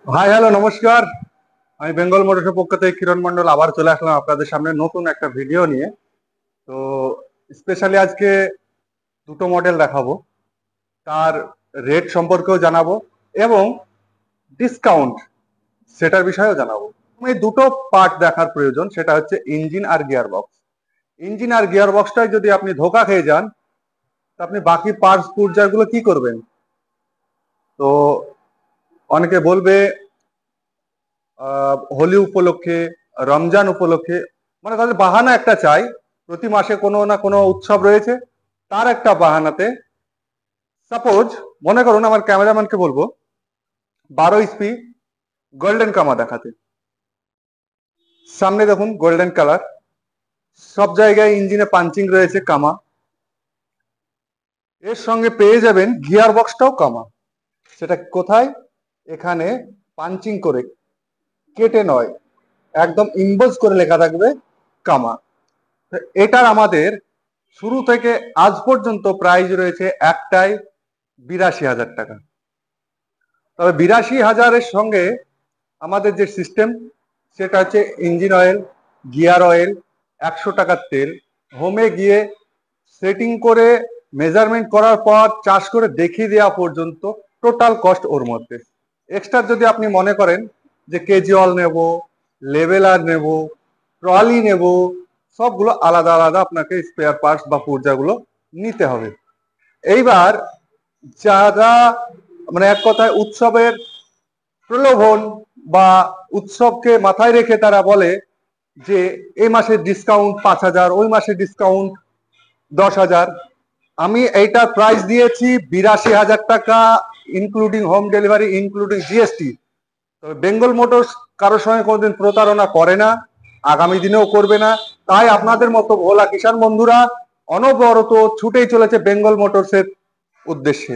Hi hello নমস্কার। আমি বেঙ্গল মোটরসের পক্ষ থেকে কিরণ মন্ডল আবার চলে আসলাম আপনাদের সামনে নতুন একটা ভিডিও নিয়ে। তো স্পেশালি আজকে দুটো মডেল দেখাবো, তার রেট সম্পর্কেও জানাবো এবং ডিসকাউন্ট সেটার বিষয়েও জানাবো। এই দুটো পার্ট দেখার প্রয়োজন, সেটা হচ্ছে ইঞ্জিন আর গিয়ার বক্স। ইঞ্জিন আর গিয়ার বক্সটাই যদি আপনি ধোকা খেয়ে যান, তা আপনি বাকি পার্টস পুর্জাগুলো কি করবেন? তো অনেকে বলবে হোলি উপলক্ষে, রমজান উপলক্ষে, মানে তাদের বাহানা একটা চাই। প্রতি মাসে কোনো না কোনো উৎসব রয়েছে, তার একটা বাহানাতে সাপোজ মনে করুন আমার ক্যামেরাম্যানকে বলবো 12 ইঞ্চি গোল্ডেন কামা দেখাতে। সামনে দেখুন গোল্ডেন কালার, সব জায়গায় ইঞ্জিনে পাঞ্চিং রয়েছে কামা, এর সঙ্গে পেয়ে যাবেন গিয়ার বক্সটাও কামা। সেটা কোথায়? এখানে পাঞ্চিং করে, কেটে নয়, একদম ইম্বোজ করে লেখা থাকবে কামা। এটার আমাদের শুরু থেকে আজ পর্যন্ত প্রাইস রয়েছে একটাই 82,000 টাকা। তবে 82,000-এর সঙ্গে আমাদের যে সিস্টেম, সেটা হচ্ছে ইঞ্জিন অয়েল, গিয়ার অয়েল, 100 টাকার তেল, হোমে গিয়ে সেটিং করে মেজারমেন্ট করার পর চার্জ করে দেখিয়ে দেওয়া পর্যন্ত টোটাল কস্ট ওর মধ্যে। এক্সট্রা যদি আপনি মনে করেন যে কেজুয়াল নেব, লেভেলার নেব, ট্রলি নেব, সবগুলো আলাদা আলাদা আপনাকে স্পেয়ার পার্টস বা পুর্জাগুলো নিতে হবে। এইবার যারা মানে এক কথায় উৎসবের প্রলোভন বা উৎসবকে মাথায় রেখে তারা বলে যে এই মাসের ডিসকাউন্ট 5,000, ওই মাসের ডিসকাউন্ট 10,000, আমি এইটার প্রাইস দিয়েছি 82,000 টাকা, including home delivery, including GST. তবে বেঙ্গল মোটরস কারোর সঙ্গে কোনোদিন প্রতারণা করে না, আগামী দিনেও করবে না। তাই আপনাদের মতো ভোলা কিষাণ বন্ধুরা অনবরত ছুটেই চলেছে বেঙ্গল মোটরসের উদ্দেশ্যে।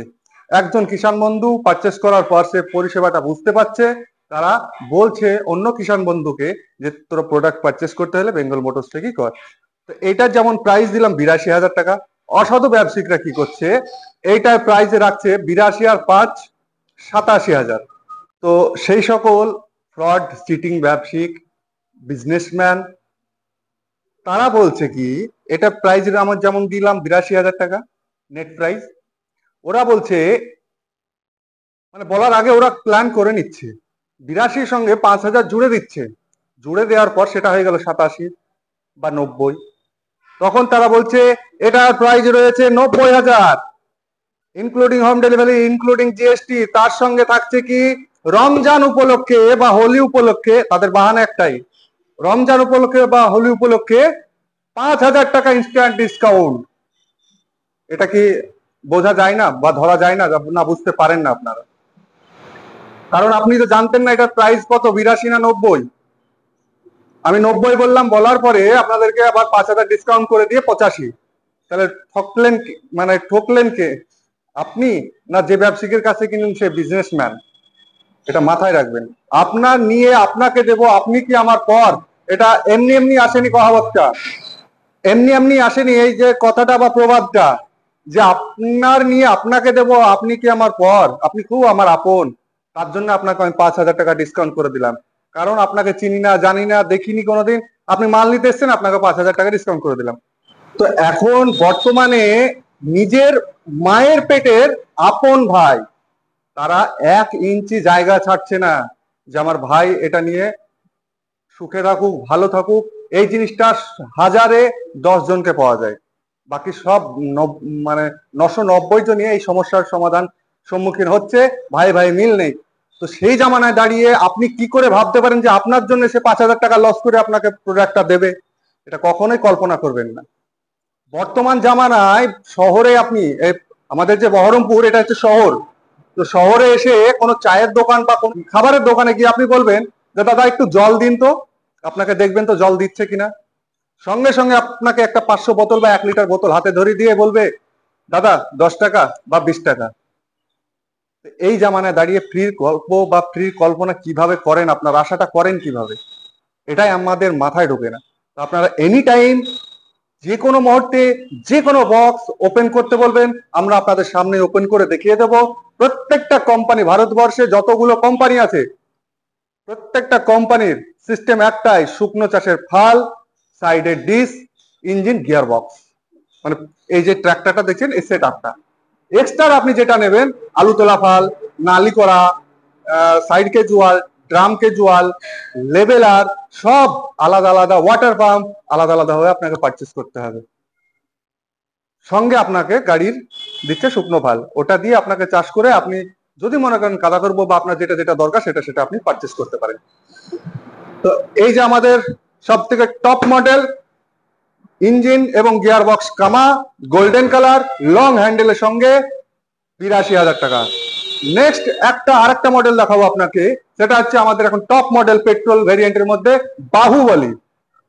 একজন কিষাণ বন্ধু পারচেস করার পর সে পরিষেবাটা বুঝতে পারছে, তারা বলছে অন্য কিষাণ বন্ধুকে যে তোর প্রোডাক্ট পারচেস করতে হলে বেঙ্গল মোটরস থেকেই কর। তো এইটার যেমন প্রাইস দিলাম 82,000 টাকা, অসাধু ব্যবসায়িকরা কি করছে, এইটার প্রাইসে রাখছে 82 আর 5 87,000। তো সেই সকল ফ্রড চিটিং ব্যবসায়িক বিজনেসম্যান তারা বলছে কি, এটা প্রাইস আমার যেমন দিলাম 82,000 টাকা নেট প্রাইস, ওরা বলছে মানে বলার আগে ওরা প্ল্যান করে নিচ্ছে, 82 সঙ্গে 5,000 জুড়ে দিচ্ছে, জুড়ে দেওয়ার পর সেটা হয়ে গেল 87 বা 90। তখন তারা বলছে এটার প্রাইস রয়েছে 90,000, including home delivery, including GST. তার সঙ্গে থাকছে কি, রমজান উপলক্ষে বা হোলি উপলক্ষে, তাদের বাহানা একটাই, রমজান উপলক্ষে বা হোলি উপলক্ষে 5,000 টাকা ইনস্ট্যান্ট ডিসকাউন্ট। এটা কি বোঝা যায় না বা ধরা যায় না? না বুঝতে পারেন না আপনারা, কারণ আপনি তো জানতেন না এটার প্রাইস কত, 82 না 90। আমি 90 বললাম, বলার পরে আপনাদেরকে আবার 5,000 ডিসকাউন্ট করে দিয়ে 85। তাহলে ঠকলেন মানে ঠকলেন কে, আপনি না যে ব্যবসায়ীর কাছে কিনুন সে বিজনেসম্যান? এটা মাথায় রাখবেন। আপনার নিয়ে আপনাকে দেব, আপনি কি আমার পর, এটা এমনি এমনি আসেনি কহাবতটা, এমনি এমনি আসেনি এই যে কথাটা বা প্রবাদটা, যে আপনার নিয়ে আপনাকে দেব, আপনি কি আমার পর, আপনি খুব আমার আপন, তার জন্য আপনাকে আমি 5,000 টাকা ডিসকাউন্ট করে দিলাম। কারণ আপনাকে চিনি না, জানি না, দেখিনি কোনোদিন, আপনি মাল নিতে এসছেন, আপনাকে 5,000 টাকা ডিসকাউন্ট করে দিলাম। তো এখন বর্তমানে নিজের মায়ের পেটের আপন ভাই তারা 1 ইঞ্চি জায়গা ছাড়ছে না যে আমার ভাই এটা নিয়ে সুখে থাকুক, ভালো থাকুক। এই জিনিসটা হাজারে 10 জনকে পাওয়া যায়, বাকি সব মানে 990 জনই এই সমস্যার সমাধান সম্মুখীন হচ্ছে, ভাই ভাই মিল নেই। তো সেই জামানায় দাঁড়িয়ে আপনি কি করে ভাবতে পারেন যে আপনার জন্য সে 5,000 টাকা লস করে আপনাকে প্রোডাক্টটা দেবে? এটা কখনোই কল্পনা করবেন না। বর্তমান জামানায় শহরে আপনি আমাদের যে বহরমপুর, এটা হচ্ছে শহর, তো শহরে এসে কোনো চায়ের দোকান বা কোন খাবারের দোকানে গিয়ে আপনি বলবেন যে দাদা একটু জল দিন তো, আপনাকে দেখবেন তো জল দিচ্ছে কিনা, সঙ্গে সঙ্গে আপনাকে একটা 500 বোতল বা 1 লিটার বোতল হাতে ধরিয়ে দিয়ে বলবে দাদা 10 টাকা বা 20 টাকা। এই জামানায় দাঁড়িয়ে ফ্রির গল্প বা ফ্রির কল্পনা কিভাবে করেন, আপনার আশাটা করেন কিভাবে, এটাই আমাদের মাথায় ঢোকে না। তো আপনারা এনি টাইম যে কোনো মুহূর্তে যে কোনো বক্স ওপেন করতে বলবেন, আমরা আপনাদের সামনে ওপেন করে দেখিয়ে দেব। প্রত্যেকটা কোম্পানি, ভারতবর্ষে যতগুলো কোম্পানি আছে প্রত্যেকটা কোম্পানির সিস্টেম একটাই, শুকনো চাষের ফাল, সাইডের ডিস, ইঞ্জিন, গিয়ার বক্স। মানে এই যে ট্র্যাক্টরটা দেখছেন এই সেট আপটা। এক্সট্রা আপনি যেটা নেবেন, আলু তোলা ফাল, নালি করা, সাইড কেজুয়াল, ড্রাম কেজুয়াল, লেবেলার, সব আলাদা আলাদা, ওয়াটার পাম্প আলাদা আলাদা ভাবে আপনাকে পারচেস করতে হবে। সঙ্গে আপনাকে গাড়ির দিচ্ছে শুকনো ফাল, ওটা দিয়ে আপনাকে চাষ করে আপনি যদি মনে করেন কাদা করবো বা আপনার যেটা যেটা দরকার সেটা সেটা আপনি পারচেস করতে পারেন। তো এই যে আমাদের সব থেকে টপ মডেল ইঞ্জিন এবং গিয়ার বক্স কামা, গোল্ডেন কালার, লং হ্যান্ডেলের সঙ্গে ৮২,০০০ টাকা। নেক্সট আরেকটা মডেল দেখাবো আপনাকে, সেটা হচ্ছে আমাদের এখন টপ মডেল পেট্রোল ভেরিয়েন্টের মধ্যে বাহুবলী।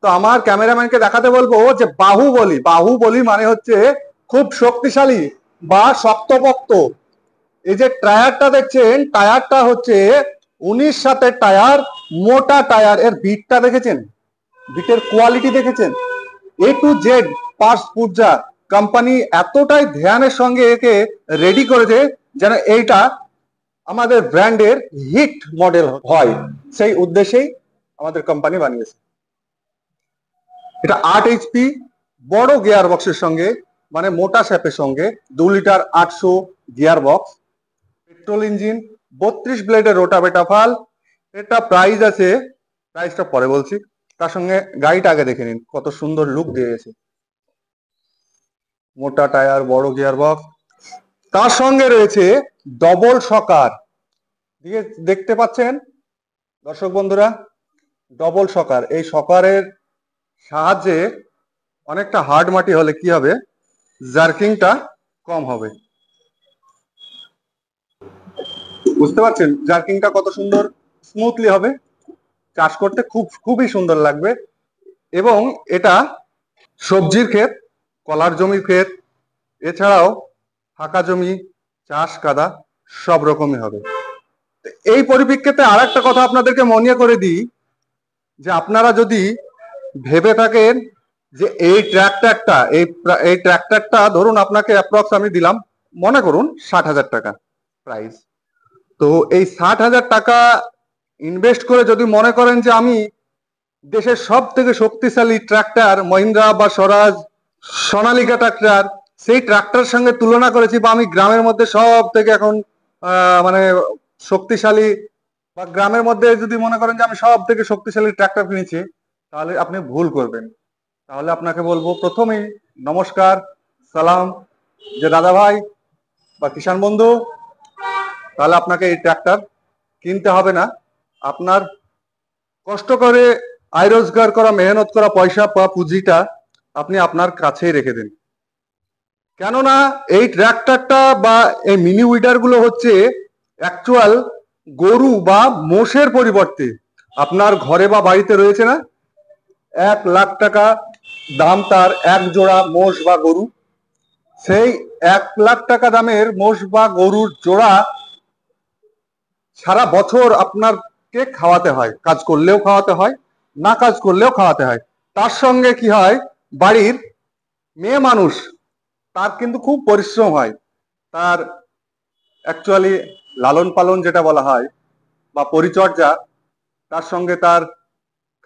তো আমার ক্যামেরাম্যানকে দেখাতে বলবো যে বাহুবলী মানে হচ্ছে খুব শক্তিশালী বা শক্তপোক্ত। এই যে টায়ারটা দেখছেন, টায়ারটা হচ্ছে 19 সাতের টায়ার, মোটা টায়ার। এর বিটটা দেখেছেন, বিটের কোয়ালিটি দেখেছেন, এ টু জেড পার্টস পুর্জা। কোম্পানি এতটাই ধ্যানের সঙ্গে একে রেডি করেছে যেন এইটা আমাদের ব্র্যান্ডের হিট মডেল হয়, সেই উদ্দেশ্যেই আমাদের কোম্পানি বানিয়েছে। এটা 8 এইচপি বড় গিয়ার বক্সের সঙ্গে, মানে মোটা শ্যাপের সঙ্গে 2 litre 800 gear box, petrol engine, 32 ব্লেডের rotavator ফাল। এটা প্রাইস আছে, প্রাইসটা পরে বলছি, তার সঙ্গে গাড়িটা আগে দেখে নিন কত সুন্দর লুক দিয়েছে। মোটা টায়ার, বড় গিয়ার বক্স, তার সঙ্গে রয়েছে ডবল শকার। দেখতে পাচ্ছেন দর্শক বন্ধুরা, ডবল শকার। এই শকারের সাহায্যে অনেকটা হার্ড মাটি হলে কি হবে, জার্কিংটা কম হবে। বুঝতে পারছেন জার্কিংটা কত সুন্দর স্মুথলি হবে, চাষ করতে খুবই সুন্দর লাগবে। এবং এটা সবজির ক্ষেত, কলার জমির ক্ষেত, এছাড়াও ফাঁকা জমি, চাষ কাদা সব রকমই হবে। এই পরিপ্রেক্ষিতে আর একটা কথা আপনাদেরকে মনে করে দিই, যে আপনারা যদি ভেবে থাকেন যে এই ট্র্যাক্টরটা ধরুন আপনাকে অ্যাপ্রক্স আমি দিলাম, মনে করুন 60,000 টাকা প্রাইস। তো এই 60,000 টাকা ইনভেস্ট করে যদি মনে করেন যে আমি দেশের সব থেকে শক্তিশালী ট্রাক্টর মহিন্দ্রা বা স্বরাজ, সোনালিকা ট্রাক্টর, সেই ট্রাক্টরের সঙ্গে তুলনা করেছি, বা আমি গ্রামের মধ্যে সব থেকে এখন মানে শক্তিশালী, বা গ্রামের মধ্যে যদি মনে করেন যে আমি সব থেকে শক্তিশালী ট্রাক্টর কিনেছি, তাহলে আপনি ভুল করবেন। তাহলে আপনাকে বলবো প্রথমেই নমস্কার, সালাম, যে দাদা ভাই বা কিষাণ বন্ধু, তাহলে আপনাকে এই ট্রাক্টর কিনতে হবে না। আপনার কষ্ট করে আয় রোজগার করা, মেহনত করা পয়সা বা পুঁজিটা আপনি আপনার কাছেই রেখে দিন। কেননা এই ট্রাক্টরটা বা এই মিনি উইডার গুলো হচ্ছে অ্যাকচুয়াল গরু বা মোষের পরিবর্তে আপনার ঘরে বা বাড়িতে রয়েছে না, 1,00,000 টাকা দাম তার এক জোড়া মোষ বা গরু। সেই 1,00,000 টাকা দামের মোষ বা গরুর জোড়া সারা বছর আপনাকে খাওয়াতে হয়, কাজ করলেও খাওয়াতে হয়, না কাজ করলেও খাওয়াতে হয়। তার সঙ্গে কি হয়, বাড়ির মেয়ে মানুষ, তার কিন্তু খুব পরিশ্রম হয়, তার অ্যাকচুয়ালি লালন পালন যেটা বলা হয় বা পরিচর্যা, তার সঙ্গে তার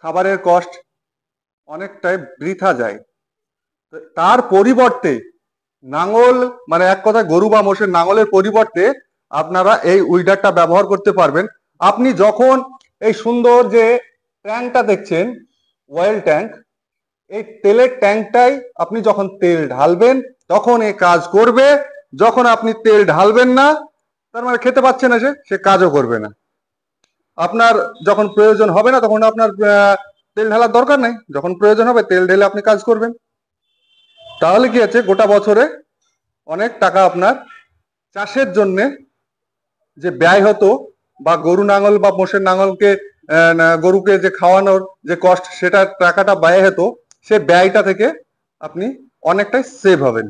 খাবারের কষ্ট অনেকটাই বৃথা যায়। তার পরিবর্তে নাঙল, মানে এক কথায় গরু বা মোষের নাঙলের পরিবর্তে আপনারা এই উইডারটা ব্যবহার করতে পারবেন। আপনি যখন এই সুন্দর যে ট্যাঙ্কটা দেখছেন, অয়েল ট্যাঙ্ক, এই তেলের ট্যাঙ্কটাই আপনি যখন তেল ঢালবেন তখন এই কাজ করবে। যখন আপনি তেল ঢালবেন না, তার মানে খেতে পাচ্ছে না, সে কাজও করবে না। আপনার যখন প্রয়োজন হবে না তখন আপনার তেল ঢালার দরকার নেই, যখন প্রয়োজন হবে তেল ঢেলে আপনি কাজ করবেন। তাহলে কি আছে, গোটা বছরে অনেক টাকা আপনার চাষের জন্য যে ব্যয় হতো, বা গরু নাঙল বা মোষের নাঙলকে গরুকে যে খাওয়ানোর যে কষ্ট, সেটা টাকাটা ব্যয় হতো, সে ব্যয়টা থেকে আপনি অনেকটাই সেভ হবেন।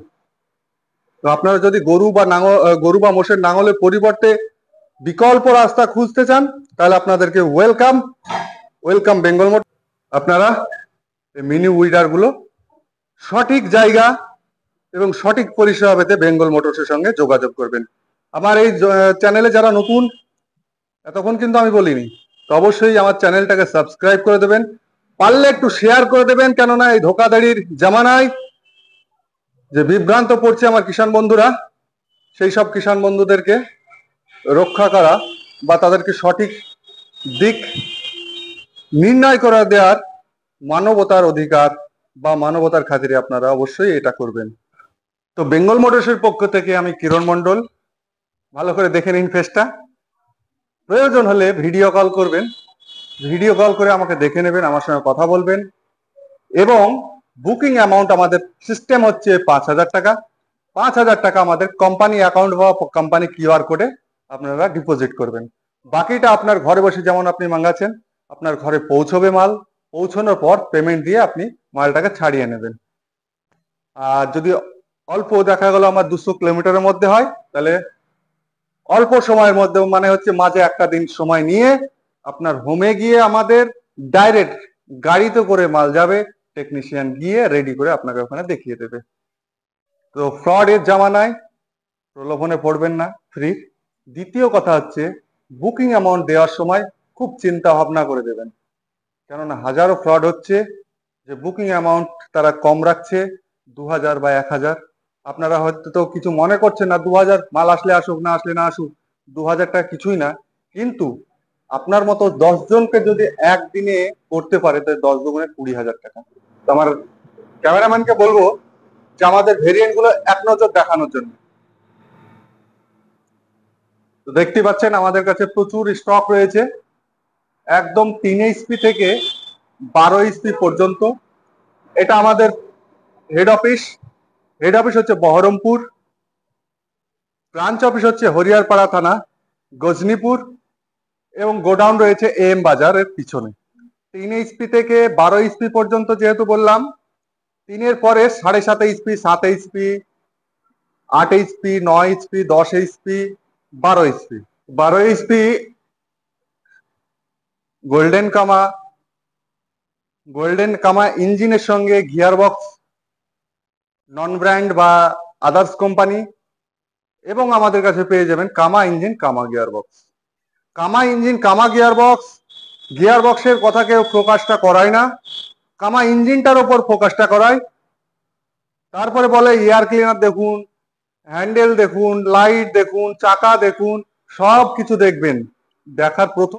তো আপনারা যদি গরু বা মোষের নাঙলের পরিবর্তে বিকল্প রাস্তা খুঁজতে চান, তাহলে আপনাদেরকে ওয়েলকাম বেঙ্গল মোটর। আপনারা মিনি উইডার গুলো সঠিক জায়গা এবং সঠিক পরিষেবা পেতে বেঙ্গল মোটরসের সঙ্গে যোগাযোগ করবেন। আমার এই চ্যানেলে যারা নতুন, এতক্ষণ কিন্তু আমি বলিনি, তো অবশ্যই আমার চ্যানেলটাকে সাবস্ক্রাইব করে দেবেন, পারলে একটু শেয়ার করে দেবেন, কেননা এই ধোকাধাড়ির জামানায় যে বিভ্রান্ত পড়ছে আমার কিষাণ বন্ধুরা, সেই সব কিষাণ বন্ধুদেরকে রক্ষা করা বা তাদেরকে সঠিক দিক নির্ণয় করে দেওয়ার মানবতার অধিকার বা মানবতার খাতিরে আপনারা অবশ্যই এটা করবেন। তো বেঙ্গল মোটরসের পক্ষ থেকে আমি কিরণ মণ্ডল, ভালো করে দেখে নিন ফেসটা। প্রয়োজন হলে ভিডিও কল করবেন, ভিডিও কল করে আমাকে দেখে নেবেন, আমার সঙ্গে কথা বলবেন। এবং বুকিং অ্যামাউন্ট আমাদের সিস্টেম হচ্ছে 5,000 টাকা। 5,000 টাকা আমাদের কোম্পানি অ্যাকাউন্ট বা কোম্পানি কিউআর কোডে আপনারা ডিপোজিট করবেন। বাকিটা আপনার ঘরে বসে যেমন আপনি মাঙ্গাচ্ছেন, আপনার ঘরে পৌঁছবে মাল, পৌঁছানোর পর পেমেন্ট দিয়ে আপনি মালটাকে ছাড়িয়ে নেবেন। আর যদি অল্প দেখা গেল আমার 200 কিলোমিটারের মধ্যে হয়, তাহলে অল্প সময়ের মধ্যে, মানে হচ্ছে মাঝে একটা দিন সময় নিয়ে আপনার হোমে গিয়ে আমাদের ডাইরেক্ট গাড়িতে করে মাল যাবে, টেকনিশিয়ান গিয়ে রেডি করে আপনাকে ওখানে দেখিয়ে দেবে। তো ফ্রডের জামানায় প্রলোভনে পড়বেন না, ফ্রি। দ্বিতীয় কথা হচ্ছে বুকিং অ্যামাউন্ট দেওয়ার সময় খুব চিন্তা ভাবনা করে দেবেন, কেননা হাজারো ফ্রড হচ্ছে যে বুকিং অ্যামাউন্ট তারা কম রাখছে, 2,000 বা 1,000। আপনারা হয়তো তো কিছু মনে করছেন না, 2,000 মাল আসলে আসুক, না আসলে না আসুক, 2,000 টাকা কিছুই না। কিন্তু আপনার মতো 10 জনকে যদি একদিনে করতে পারে, তাহলে 10 দুগুণে 20,000 টাকা। তো আমার ক্যামেরাম্যানকে বলবো যে আমাদের ভেরিয়েন্ট গুলো এক নজর দেখানোর জন্য। তো দেখতে পাচ্ছেন আমাদের কাছে প্রচুর স্টক রয়েছে, একদম 3 এইচপি থেকে 12 এইচপি পর্যন্ত। এটা আমাদের হেড অফিস। হেড অফিস হচ্ছে বহরমপুর, ব্রাঞ্চ অফিস হচ্ছে হরিয়ারপাড়া থানা, গজনীপুর, এবং গোডাউন রয়েছে এম বাজারের পিছনে। 3 এইচপি থেকে 12 এইচপি পর্যন্ত যেহেতু বললাম, 3-এর পরে 7.5 HP, 7 HP, 8 HP, 9 HP, 10 HP, 12 HP. 12 HP golden কামা, গোল্ডেন কামা ইঞ্জিনের সঙ্গে গিয়ার বক্স, নন ব্র্যান্ড বা আদার্স কোম্পানি, এবং আমাদের কাছে পেয়ে যাবেন কামা ইঞ্জিন, কামা গিয়ার বক্স। কামা ইঞ্জিন, কামা গিয়ার বক্স, গিয়ার বক্সের কথা কেউ ফোকাসটা করায় না, কামা ইঞ্জিনটার ওপর ফোকাসটা করায়। তারপরে বলে এয়ার ক্লিনার দেখুন, হ্যান্ডেল দেখুন, লাইট দেখুন, চাকা দেখুন, সব কিছু দেখবেন। দেখার প্রথম